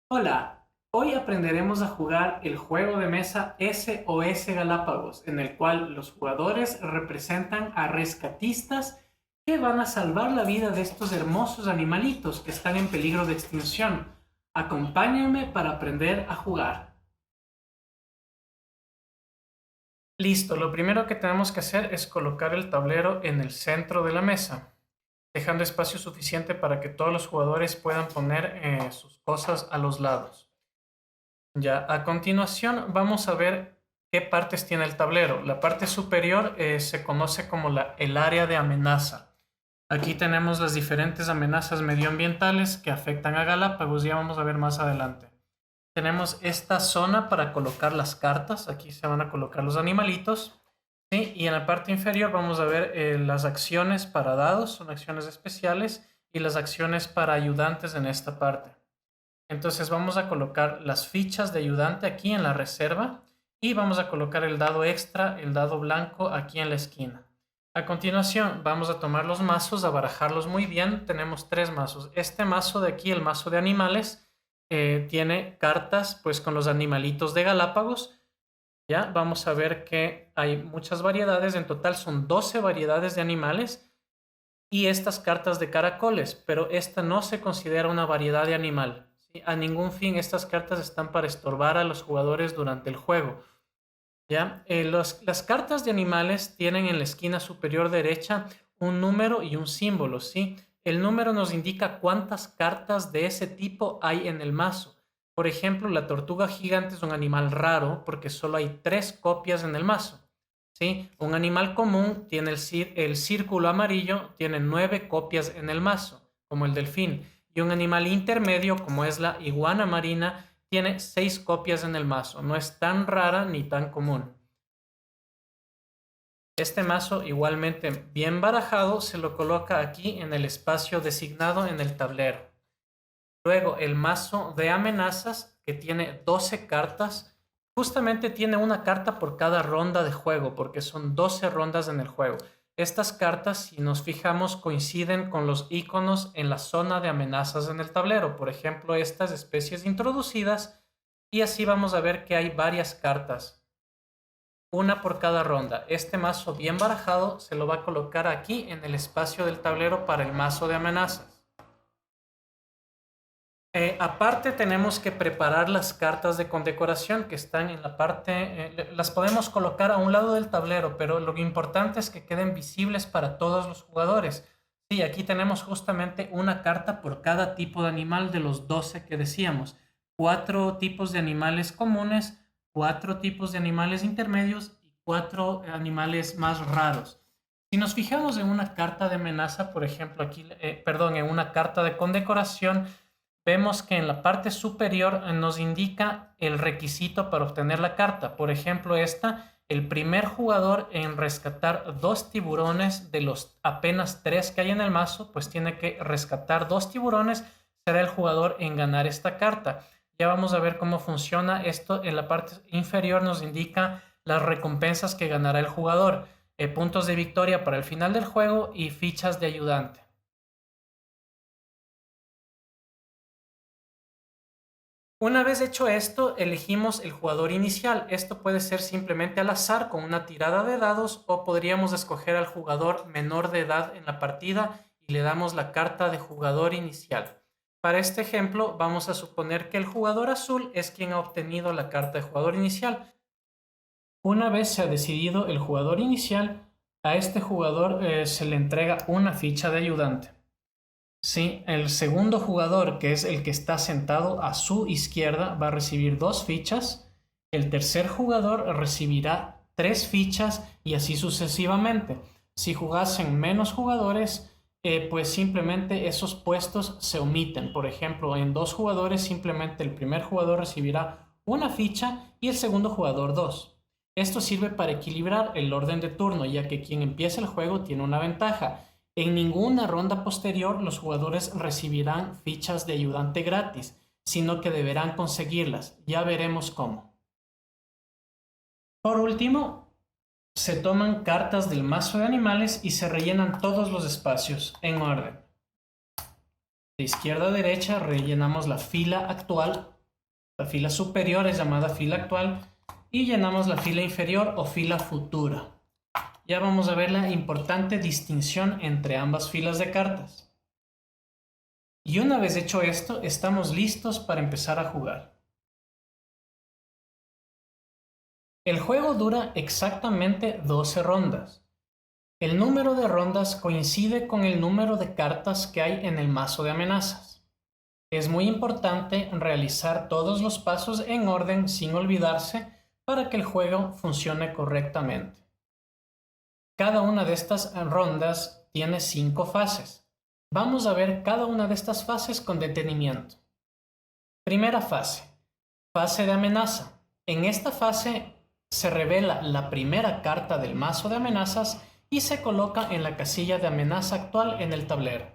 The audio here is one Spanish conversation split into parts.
Hola, hoy aprenderemos a jugar el juego de mesa SOS Galápagos, en el cual los jugadores representan a rescatistas que van a salvar la vida de estos hermosos animalitos que están en peligro de extinción. Acompáñenme para aprender a jugar. Listo, lo primero que tenemos que hacer es colocar el tablero en el centro de la mesa, dejando espacio suficiente para que todos los jugadores puedan poner sus cosas a los lados. Ya, a continuación vamos a ver qué partes tiene el tablero. La parte superior se conoce como el área de amenaza. Aquí tenemos las diferentes amenazas medioambientales que afectan a Galápagos, ya vamos a ver más adelante. Tenemos esta zona para colocar las cartas, aquí se van a colocar los animalitos, ¿sí? Y en la parte inferior vamos a ver las acciones para dados, son acciones especiales, y las acciones para ayudantes en esta parte. Entonces vamos a colocar las fichas de ayudante aquí en la reserva y vamos a colocar el dado extra, el dado blanco aquí en la esquina. A continuación vamos a tomar los mazos, a barajarlos muy bien. Tenemos tres mazos. Este mazo de aquí, el mazo de animales, tiene cartas pues con los animalitos de Galápagos. Ya vamos a ver que hay muchas variedades, en total son 12 variedades de animales y estas cartas de caracoles, pero esta no se considera una variedad de animal. A ningún fin estas cartas están para estorbar a los jugadores durante el juego. ¿Ya? Las cartas de animales tienen en la esquina superior derecha un número y un símbolo, ¿sí? El número nos indica cuántas cartas de ese tipo hay en el mazo. Por ejemplo, la tortuga gigante es un animal raro porque solo hay 3 copias en el mazo, ¿sí? Un animal común tiene el círculo amarillo, tiene 9 copias en el mazo, como el delfín. Y un animal intermedio, como es la iguana marina, tiene 6 copias en el mazo. No es tan rara ni tan común. Este mazo, igualmente bien barajado, se lo coloca aquí en el espacio designado en el tablero. Luego, el mazo de amenazas, que tiene 12 cartas, justamente tiene una carta por cada ronda de juego, porque son 12 rondas en el juego. Estas cartas, si nos fijamos, coinciden con los iconos en la zona de amenazas en el tablero. Por ejemplo, estas especies introducidas, y así vamos a ver que hay varias cartas, una por cada ronda. Este mazo bien barajado se lo va a colocar aquí en el espacio del tablero para el mazo de amenazas. Aparte tenemos que preparar las cartas de condecoración que están en la parte, las podemos colocar a un lado del tablero, pero lo importante es que queden visibles para todos los jugadores. Sí, aquí tenemos justamente una carta por cada tipo de animal de los 12 que decíamos. 4 tipos de animales comunes, 4 tipos de animales intermedios y 4 animales más raros. Si nos fijamos en una carta de amenaza, por ejemplo, aquí, en una carta de condecoración, vemos que en la parte superior nos indica el requisito para obtener la carta. Por ejemplo, el primer jugador en rescatar 2 tiburones de los apenas 3 que hay en el mazo, pues tiene que rescatar 2 tiburones, será el jugador en ganar esta carta. Ya vamos a ver cómo funciona esto. En la parte inferior nos indica las recompensas que ganará el jugador, puntos de victoria para el final del juego y fichas de ayudante. Una vez hecho esto, elegimos el jugador inicial. Esto puede ser simplemente al azar con una tirada de dados o podríamos escoger al jugador menor de edad en la partida y le damos la carta de jugador inicial. Para este ejemplo, vamos a suponer que el jugador azul es quien ha obtenido la carta de jugador inicial. Una vez se ha decidido el jugador inicial, a este jugador se le entrega una ficha de ayudante. Sí, el segundo jugador, que es el que está sentado a su izquierda, va a recibir 2 fichas. El tercer jugador recibirá 3 fichas y así sucesivamente. Si jugasen menos jugadores, pues simplemente esos puestos se omiten. Por ejemplo, en 2 jugadores simplemente el primer jugador recibirá una ficha y el segundo jugador 2. Esto sirve para equilibrar el orden de turno, ya que quien empieza el juego tiene una ventaja. En ninguna ronda posterior los jugadores recibirán fichas de ayudante gratis, sino que deberán conseguirlas. Ya veremos cómo. Por último, se toman cartas del mazo de animales y se rellenan todos los espacios en orden. De izquierda a derecha rellenamos la fila actual La fila superior es llamada fila actual y llenamos la fila inferior o fila futura. Ya vamos a ver la importante distinción entre ambas filas de cartas. Y una vez hecho esto, estamos listos para empezar a jugar. El juego dura exactamente 12 rondas. El número de rondas coincide con el número de cartas que hay en el mazo de amenazas. Es muy importante realizar todos los pasos en orden sin olvidarse para que el juego funcione correctamente. Cada una de estas rondas tiene 5 fases. Vamos a ver cada una de estas fases con detenimiento. Primera fase, fase de amenaza. En esta fase se revela la primera carta del mazo de amenazas y se coloca en la casilla de amenaza actual en el tablero.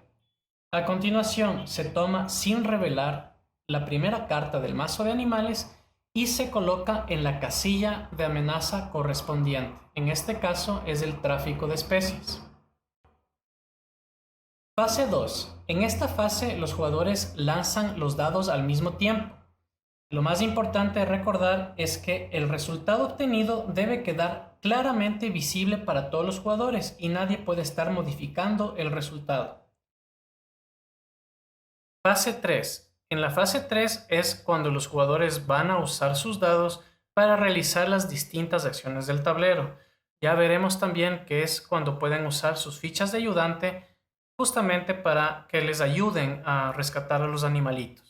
A continuación, se toma sin revelar la primera carta del mazo de animales y se coloca en la casilla de amenaza correspondiente. En este caso es el tráfico de especies. Fase 2. En esta fase los jugadores lanzan los dados al mismo tiempo. Lo más importante recordar es que el resultado obtenido debe quedar claramente visible para todos los jugadores y nadie puede estar modificando el resultado. Fase 3. En la fase 3 es cuando los jugadores van a usar sus dados para realizar las distintas acciones del tablero. Ya veremos también que es cuando pueden usar sus fichas de ayudante justamente para que les ayuden a rescatar a los animalitos.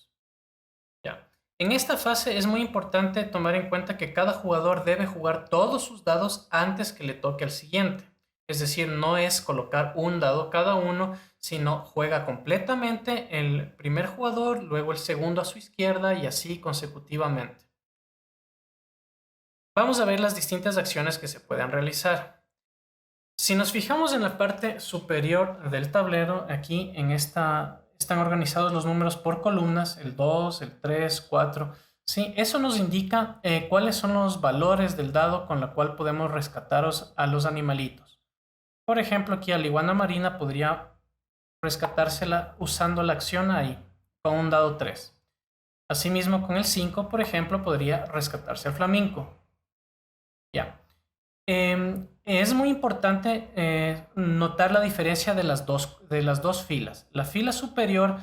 En esta fase es muy importante tomar en cuenta que cada jugador debe jugar todos sus dados antes que le toque al siguiente. Es decir, no es colocar un dado cada uno, sino juega completamente el primer jugador, luego el segundo a su izquierda y así consecutivamente. Vamos a ver las distintas acciones que se pueden realizar. Si nos fijamos en la parte superior del tablero, aquí en esta están organizados los números por columnas, el 2, el 3, 4. ¿Sí? Eso nos indica cuáles son los valores del dado con la cual podemos rescatar a los animalitos. Por ejemplo, aquí a la iguana marina podría rescatársela usando la acción ahí, con un dado 3. Asimismo, con el 5, por ejemplo, podría rescatarse al flamenco. Ya. Es muy importante notar la diferencia de las dos filas. La fila superior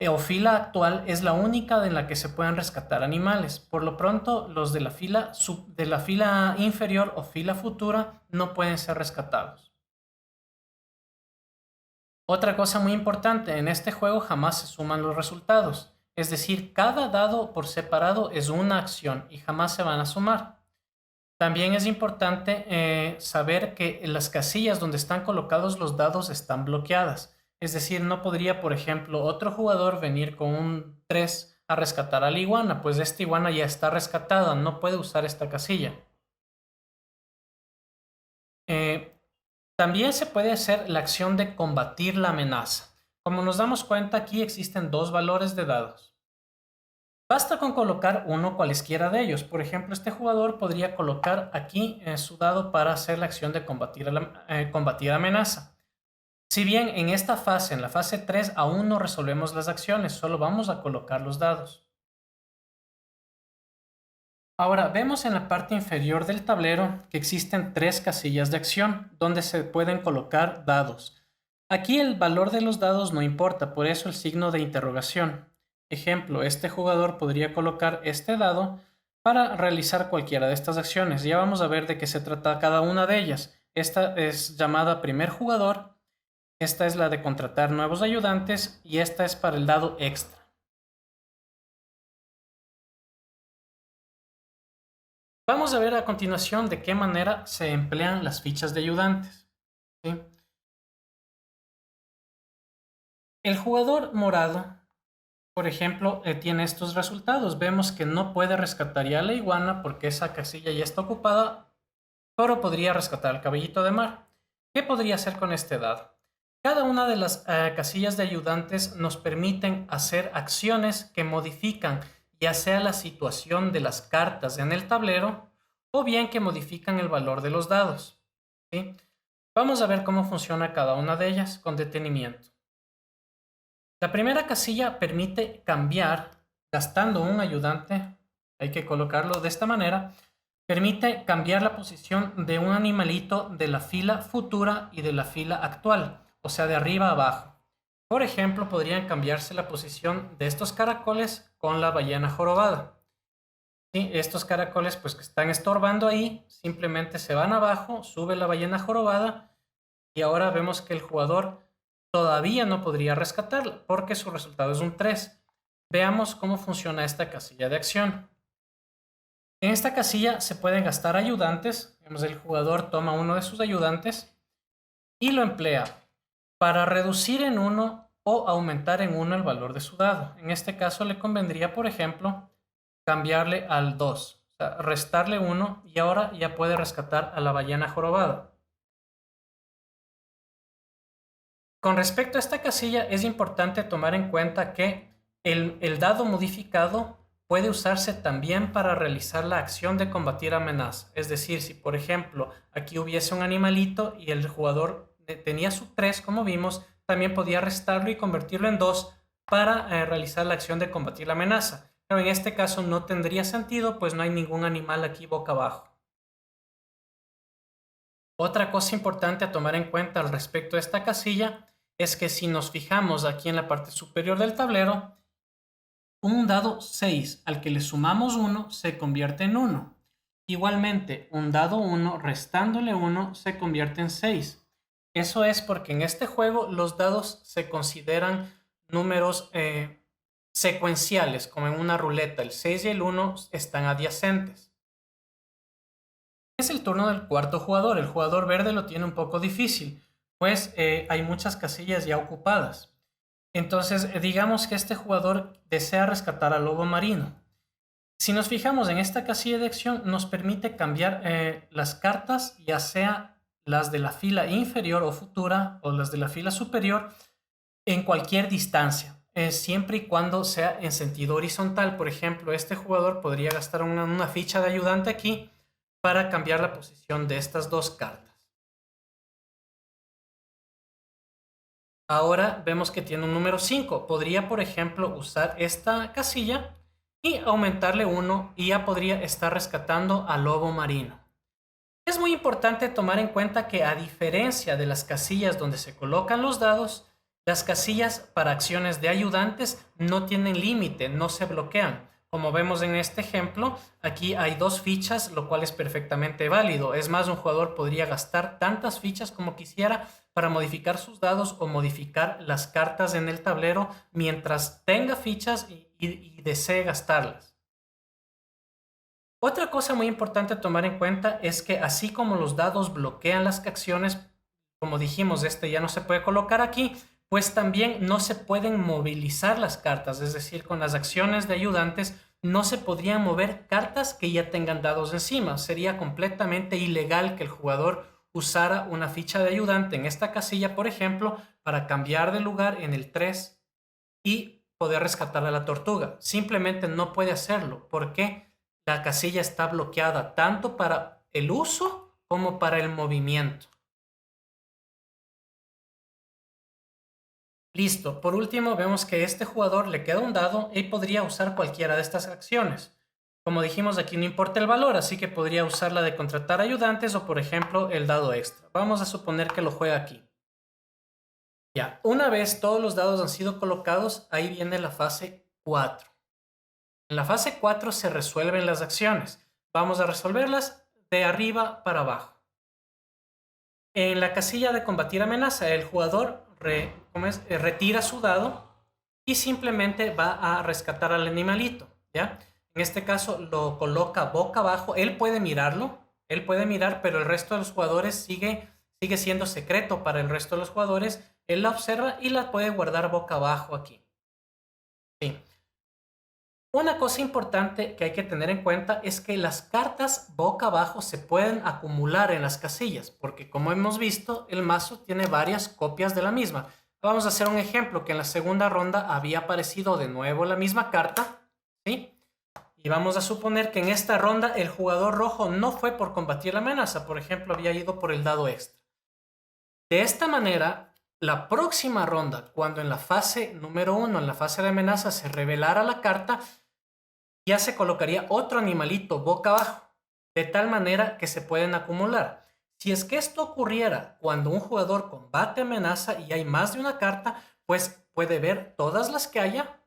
o fila actual es la única en la que se pueden rescatar animales. Por lo pronto, los de la fila inferior o fila futura no pueden ser rescatados. Otra cosa muy importante, en este juego jamás se suman los resultados. Es decir, cada dado por separado es una acción y jamás se van a sumar. También es importante saber que las casillas donde están colocados los dados están bloqueadas. Es decir, no podría, por ejemplo, otro jugador venir con un 3 a rescatar a la iguana, pues esta iguana ya está rescatada, no puede usar esta casilla. También se puede hacer la acción de combatir la amenaza. Como nos damos cuenta, aquí existen dos valores de dados. Basta con colocar uno cualesquiera de ellos. Por ejemplo, este jugador podría colocar aquí su dado para hacer la acción de combatir la amenaza. Si bien en esta fase, en la fase 3, aún no resolvemos las acciones, solo vamos a colocar los dados. Ahora vemos en la parte inferior del tablero que existen 3 casillas de acción donde se pueden colocar dados. Aquí el valor de los dados no importa, por eso el signo de interrogación. Ejemplo, este jugador podría colocar este dado para realizar cualquiera de estas acciones. Ya vamos a ver de qué se trata cada una de ellas. Esta es llamada primer jugador, esta es la de contratar nuevos ayudantes y esta es para el dado extra. Vamos a ver a continuación de qué manera se emplean las fichas de ayudantes. ¿Sí? El jugador morado, por ejemplo, tiene estos resultados. Vemos que no puede rescatar ya a la iguana porque esa casilla ya está ocupada, pero podría rescatar al caballito de mar. ¿Qué podría hacer con este dado? Cada una de las casillas de ayudantes nos permiten hacer acciones que modifican ya sea la situación de las cartas en el tablero o bien que modifican el valor de los dados. ¿Sí? Vamos a ver cómo funciona cada una de ellas con detenimiento. La primera casilla permite cambiar, gastando un ayudante, hay que colocarlo de esta manera, permite cambiar la posición de un animalito de la fila futura y de la fila actual, o sea, de arriba a abajo. Por ejemplo, podrían cambiarse la posición de estos caracoles con la ballena jorobada. ¿Sí? Estos caracoles pues que están estorbando ahí, simplemente se van abajo, sube la ballena jorobada y ahora vemos que el jugador todavía no podría rescatarla porque su resultado es un 3. Veamos cómo funciona esta casilla de acción. En esta casilla se pueden gastar ayudantes. El jugador toma uno de sus ayudantes y lo emplea para reducir en 1 o aumentar en 1 el valor de su dado. En este caso le convendría, por ejemplo, cambiarle al 2, o sea, restarle 1 y ahora ya puede rescatar a la ballena jorobada. Con respecto a esta casilla es importante tomar en cuenta que el dado modificado puede usarse también para realizar la acción de combatir amenaza. Es decir, si por ejemplo aquí hubiese un animalito y el jugador tenía su 3, como vimos, también podía restarlo y convertirlo en 2 para realizar la acción de combatir la amenaza. Pero en este caso no tendría sentido, pues no hay ningún animal aquí boca abajo. Otra cosa importante a tomar en cuenta al respecto de esta casilla es que si nos fijamos aquí en la parte superior del tablero, un dado 6 al que le sumamos 1 se convierte en 1. Igualmente, un dado 1 restándole 1 se convierte en 6. Eso es porque en este juego los dados se consideran números secuenciales, como en una ruleta. El 6 y el 1 están adyacentes. Es el turno del cuarto jugador. El jugador verde lo tiene un poco difícil, pues hay muchas casillas ya ocupadas. Entonces, digamos que este jugador desea rescatar al lobo marino. Si nos fijamos en esta casilla de acción, nos permite cambiar las cartas, ya sea las de la fila inferior o futura o las de la fila superior, en cualquier distancia, siempre y cuando sea en sentido horizontal. Por ejemplo, este jugador podría gastar una ficha de ayudante aquí para cambiar la posición de estas dos cartas. Ahora vemos que tiene un número 5. Podría, por ejemplo, usar esta casilla y aumentarle 1 y ya podría estar rescatando al lobo marino. Es muy importante tomar en cuenta que a diferencia de las casillas donde se colocan los dados, las casillas para acciones de ayudantes no tienen límite, no se bloquean. Como vemos en este ejemplo, aquí hay 2 fichas, lo cual es perfectamente válido. Es más, un jugador podría gastar tantas fichas como quisiera para modificar sus dados o modificar las cartas en el tablero mientras tenga fichas y desee gastarlas. Otra cosa muy importante a tomar en cuenta es que así como los dados bloquean las acciones, como dijimos, este ya no se puede colocar aquí, pues también no se pueden movilizar las cartas, es decir, con las acciones de ayudantes no se podrían mover cartas que ya tengan dados encima. Sería completamente ilegal que el jugador usara una ficha de ayudante en esta casilla, por ejemplo, para cambiar de lugar en el 3 y poder rescatar a la tortuga. Simplemente no puede hacerlo porque la casilla está bloqueada tanto para el uso como para el movimiento. Listo. Por último, vemos que a este jugador le queda un dado y podría usar cualquiera de estas acciones. Como dijimos, aquí no importa el valor, así que podría usar la de contratar ayudantes o, por ejemplo, el dado extra. Vamos a suponer que lo juega aquí. Ya, una vez todos los dados han sido colocados, ahí viene la fase 4. En la fase 4 se resuelven las acciones. Vamos a resolverlas de arriba para abajo. En la casilla de combatir amenaza, el jugador retira su dado y simplemente va a rescatar al animalito, ¿ya? En este caso lo coloca boca abajo. Él puede mirarlo, pero el resto de los jugadores sigue siendo secreto para el resto de los jugadores. Él la observa y la puede guardar boca abajo aquí. Sí. Una cosa importante que hay que tener en cuenta es que las cartas boca abajo se pueden acumular en las casillas, porque como hemos visto, el mazo tiene varias copias de la misma. Vamos a hacer un ejemplo que en la segunda ronda había aparecido de nuevo la misma carta, ¿sí? Y vamos a suponer que en esta ronda el jugador rojo no fue por combatir la amenaza, por ejemplo, había ido por el dado extra. De esta manera, la próxima ronda, cuando en la fase número 1, en la fase de amenaza, se revelara la carta, ya se colocaría otro animalito boca abajo, de tal manera que se pueden acumular. Si es que esto ocurriera cuando un jugador combate amenaza y hay más de una carta, pues puede ver todas las que haya,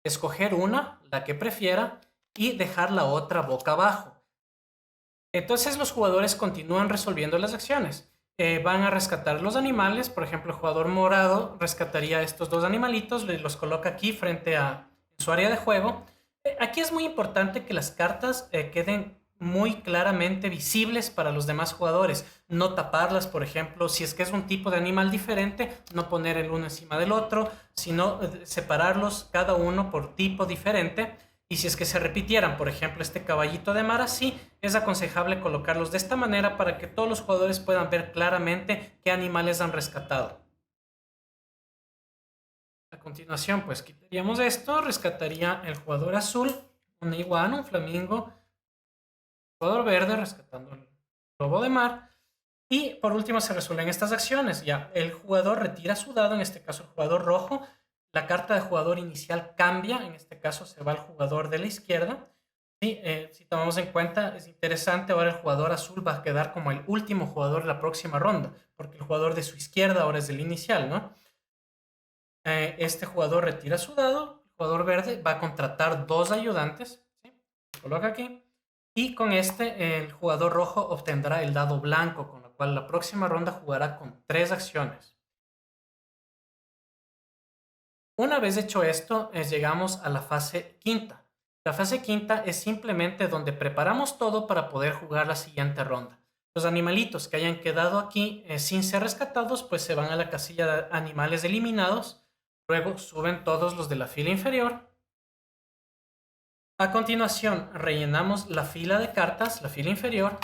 escoger una, la que prefiera, y dejar la otra boca abajo. Entonces los jugadores continúan resolviendo las acciones. Van a rescatar los animales, por ejemplo, el jugador morado rescataría estos dos animalitos, los coloca aquí frente a su área de juego. Aquí es muy importante que las cartas queden muy claramente visibles para los demás jugadores. No taparlas, por ejemplo, si es que es un tipo de animal diferente, no poner el uno encima del otro, sino separarlos cada uno por tipo diferente. Y si es que se repitieran, por ejemplo, este caballito de mar así, es aconsejable colocarlos de esta manera para que todos los jugadores puedan ver claramente qué animales han rescatado. A continuación, pues quitaríamos esto, rescataría el jugador azul, una iguana, un flamingo, jugador verde rescatando el lobo de mar. Y por último se resuelven estas acciones. Ya el jugador retira su dado, en este caso el jugador rojo. La carta de jugador inicial cambia, en este caso se va al jugador de la izquierda. Y si tomamos en cuenta, es interesante, ahora el jugador azul va a quedar como el último jugador de la próxima ronda, porque el jugador de su izquierda ahora es el inicial, ¿no? Este jugador retira su dado, el jugador verde va a contratar dos ayudantes, ¿sí? Lo coloca aquí. Y con este, el jugador rojo obtendrá el dado blanco, con lo cual la próxima ronda jugará con 3 acciones. Una vez hecho esto, llegamos a la fase quinta. La fase quinta es simplemente donde preparamos todo para poder jugar la siguiente ronda. Los animalitos que hayan quedado aquí sin ser rescatados, pues se van a la casilla de animales eliminados. Luego suben todos los de la fila inferior. A continuación, rellenamos la fila de cartas, la fila inferior.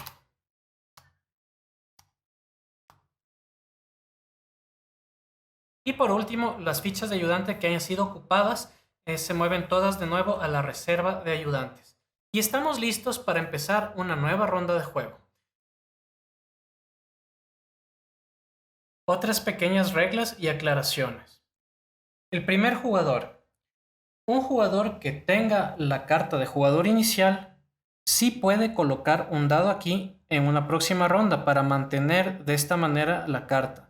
Y por último, las fichas de ayudante que hayan sido ocupadas se mueven todas de nuevo a la reserva de ayudantes. Y estamos listos para empezar una nueva ronda de juego. Otras pequeñas reglas y aclaraciones. El primer jugador. Un jugador que tenga la carta de jugador inicial sí puede colocar un dado aquí en una próxima ronda para mantener de esta manera la carta.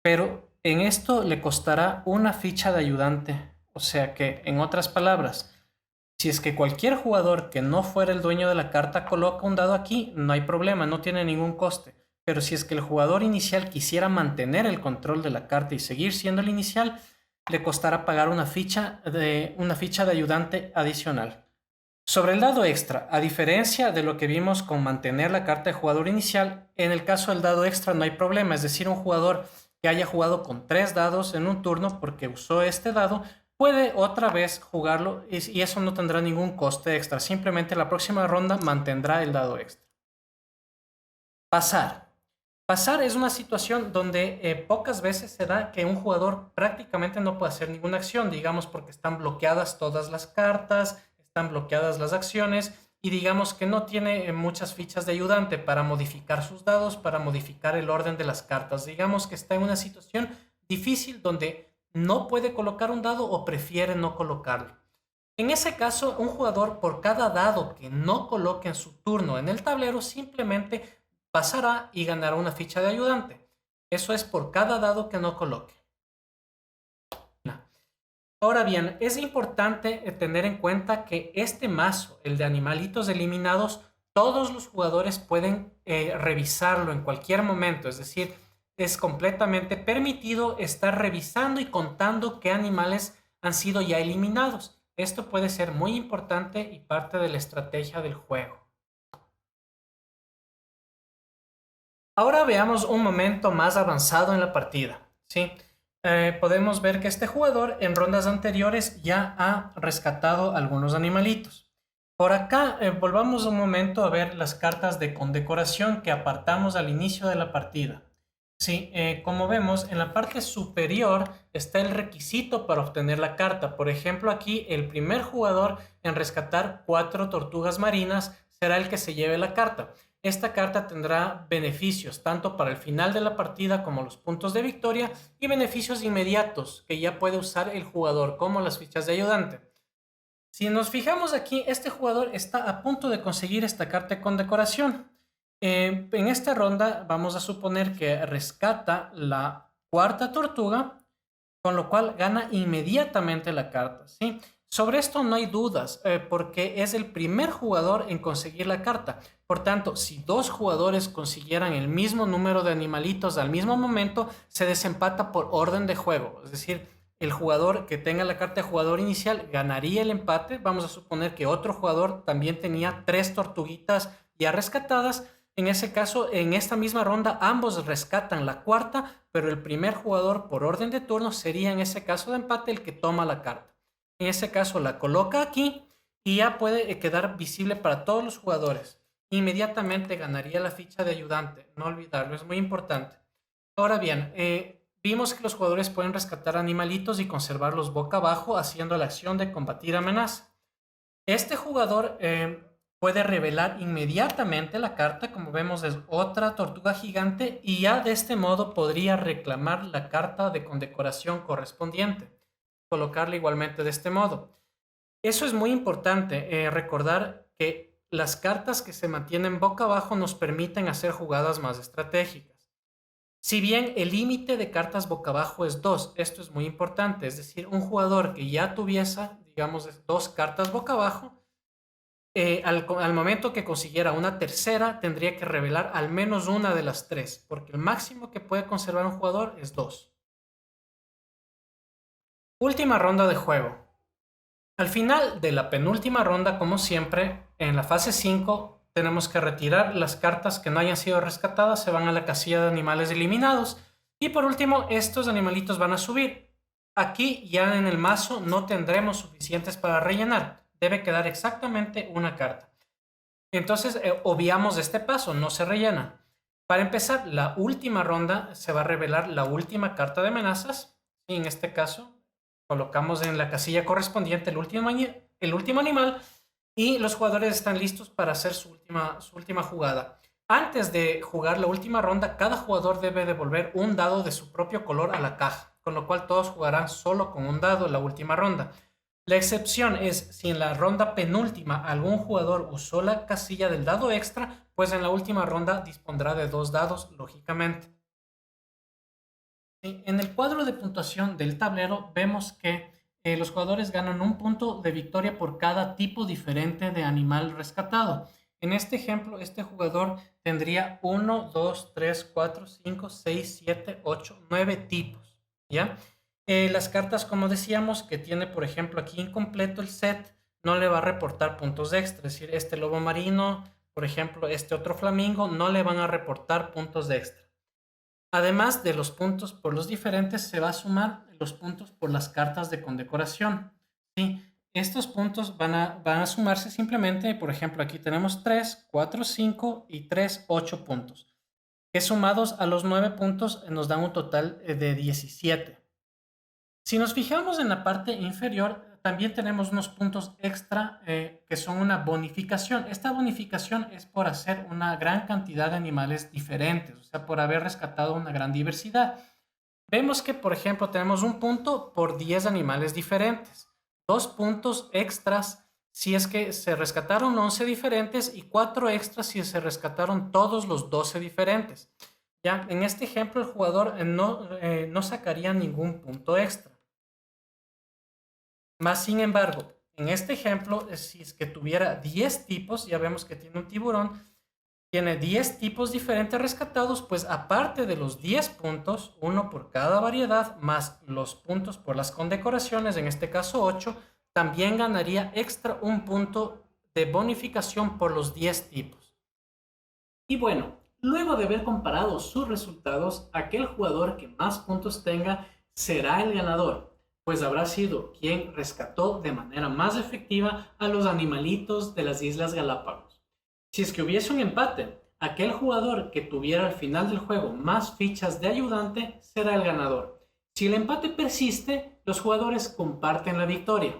Pero en esto le costará una ficha de ayudante. O sea que, en otras palabras, si es que cualquier jugador que no fuera el dueño de la carta coloca un dado aquí, no hay problema, no tiene ningún coste. Pero si es que el jugador inicial quisiera mantener el control de la carta y seguir siendo el inicial, le costará pagar una ficha de ayudante adicional. Sobre el dado extra, a diferencia de lo que vimos con mantener la carta de jugador inicial, en el caso del dado extra no hay problema, es decir, un jugador que haya jugado con 3 dados en un turno porque usó este dado, puede otra vez jugarlo y eso no tendrá ningún coste extra, simplemente la próxima ronda mantendrá el dado extra. Pasar. Pasar es una situación donde pocas veces se da que un jugador prácticamente no puede hacer ninguna acción, digamos porque están bloqueadas todas las cartas, están bloqueadas las acciones y digamos que no tiene muchas fichas de ayudante para modificar sus dados, para modificar el orden de las cartas. Digamos que está en una situación difícil donde no puede colocar un dado o prefiere no colocarlo. En ese caso, un jugador por cada dado que no coloque en su turno en el tablero simplemente pasará y ganará una ficha de ayudante. Eso es por cada dado que no coloque. Ahora bien, es importante tener en cuenta que este mazo, el de animalitos eliminados, todos los jugadores pueden revisarlo en cualquier momento. Es decir, es completamente permitido estar revisando y contando qué animales han sido ya eliminados. Esto puede ser muy importante y parte de la estrategia del juego. Ahora veamos un momento más avanzado en la partida, ¿sí? Podemos ver que este jugador en rondas anteriores ya ha rescatado algunos animalitos. Por acá, volvamos un momento a ver las cartas de condecoración que apartamos al inicio de la partida. Sí, como vemos, en la parte superior está el requisito para obtener la carta. Por ejemplo, aquí el primer jugador en rescatar 4 tortugas marinas será el que se lleve la carta. Esta carta tendrá beneficios tanto para el final de la partida como los puntos de victoria y beneficios inmediatos que ya puede usar el jugador como las fichas de ayudante. Si nos fijamos aquí, este jugador está a punto de conseguir esta carta de condecoración. En esta ronda vamos a suponer que rescata la cuarta tortuga, con lo cual gana inmediatamente la carta, ¿sí? Sobre esto no hay dudas, porque es el primer jugador en conseguir la carta. Por tanto, si dos jugadores consiguieran el mismo número de animalitos al mismo momento, se desempata por orden de juego. Es decir, el jugador que tenga la carta de jugador inicial ganaría el empate. Vamos a suponer que otro jugador también tenía 3 tortuguitas ya rescatadas. En ese caso, en esta misma ronda, ambos rescatan la cuarta, pero el primer jugador por orden de turno sería en ese caso de empate el que toma la carta. En ese caso la coloca aquí y ya puede quedar visible para todos los jugadores. Inmediatamente ganaría la ficha de ayudante, no olvidarlo, es muy importante. Ahora bien, vimos que los jugadores pueden rescatar animalitos y conservarlos boca abajo haciendo la acción de combatir amenaza. Este jugador puede revelar inmediatamente la carta, como vemos es otra tortuga gigante, y ya de este modo podría reclamar la carta de condecoración correspondiente, colocarla igualmente de este modo. Eso es muy importante, recordar que las cartas que se mantienen boca abajo nos permiten hacer jugadas más estratégicas. Si bien el límite de cartas boca abajo es 2, esto es muy importante, es decir, un jugador que ya tuviese, digamos, 2 cartas boca abajo, al momento que consiguiera una tercera, tendría que revelar al menos una de las 3, porque el máximo que puede conservar un jugador es 2. Última ronda de juego. Al final de la penúltima ronda, como siempre, en la fase 5, tenemos que retirar las cartas que no hayan sido rescatadas, se van a la casilla de animales eliminados. Y por último, estos animalitos van a subir. Aquí ya en el mazo no tendremos suficientes para rellenar. Debe quedar exactamente una carta. Entonces, obviamos este paso, no se rellena. Para empezar, la última ronda se va a revelar la última carta de amenazas. Y en este caso, colocamos en la casilla correspondiente el último animal y los jugadores están listos para hacer su última jugada. Antes de jugar la última ronda, cada jugador debe devolver un dado de su propio color a la caja, con lo cual todos jugarán solo con un dado en la última ronda. La excepción es si en la ronda penúltima algún jugador usó la casilla del dado extra, pues en la última ronda dispondrá de 2 dados, lógicamente. En el cuadro de puntuación del tablero vemos que los jugadores ganan un punto de victoria por cada tipo diferente de animal rescatado. En este ejemplo, este jugador tendría 1, 2, 3, 4, 5, 6, 7, 8, 9 tipos, ¿ya? Las cartas, como decíamos, que tiene, por ejemplo, aquí incompleto el set, no le va a reportar puntos extra. Es decir, este lobo marino, por ejemplo, este otro flamingo, no le van a reportar puntos extra. Además de los puntos por los diferentes, se va a sumar los puntos por las cartas de condecoración. ¿Sí? Estos puntos van a sumarse simplemente, por ejemplo, aquí tenemos 3, 4, 5 y 3, 8 puntos, que sumados a los 9 puntos nos dan un total de 17. Si nos fijamos en la parte inferior, también tenemos unos puntos extra que son una bonificación. Esta bonificación es por hacer una gran cantidad de animales diferentes, o sea, por haber rescatado una gran diversidad. Vemos que, por ejemplo, tenemos un punto por 10 animales diferentes, 2 puntos extras si es que se rescataron 11 diferentes y 4 extras si se rescataron todos los 12 diferentes. Ya, en este ejemplo, el jugador no sacaría ningún punto extra. Más sin embargo, en este ejemplo, si es que tuviera 10 tipos, ya vemos que tiene un tiburón, tiene 10 tipos diferentes rescatados, pues aparte de los 10 puntos, uno por cada variedad, más los puntos por las condecoraciones, en este caso 8, también ganaría extra un punto de bonificación por los 10 tipos. Y bueno, luego de haber comparado sus resultados, aquel jugador que más puntos tenga será el ganador, pues habrá sido quien rescató de manera más efectiva a los animalitos de las Islas Galápagos. Si es que hubiese un empate, aquel jugador que tuviera al final del juego más fichas de ayudante será el ganador. Si el empate persiste, los jugadores comparten la victoria.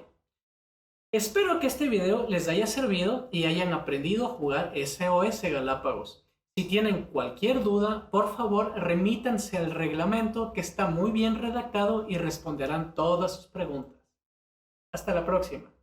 Espero que este video les haya servido y hayan aprendido a jugar SOS Galápagos. Si tienen cualquier duda, por favor remítanse al reglamento que está muy bien redactado y responderán todas sus preguntas. Hasta la próxima.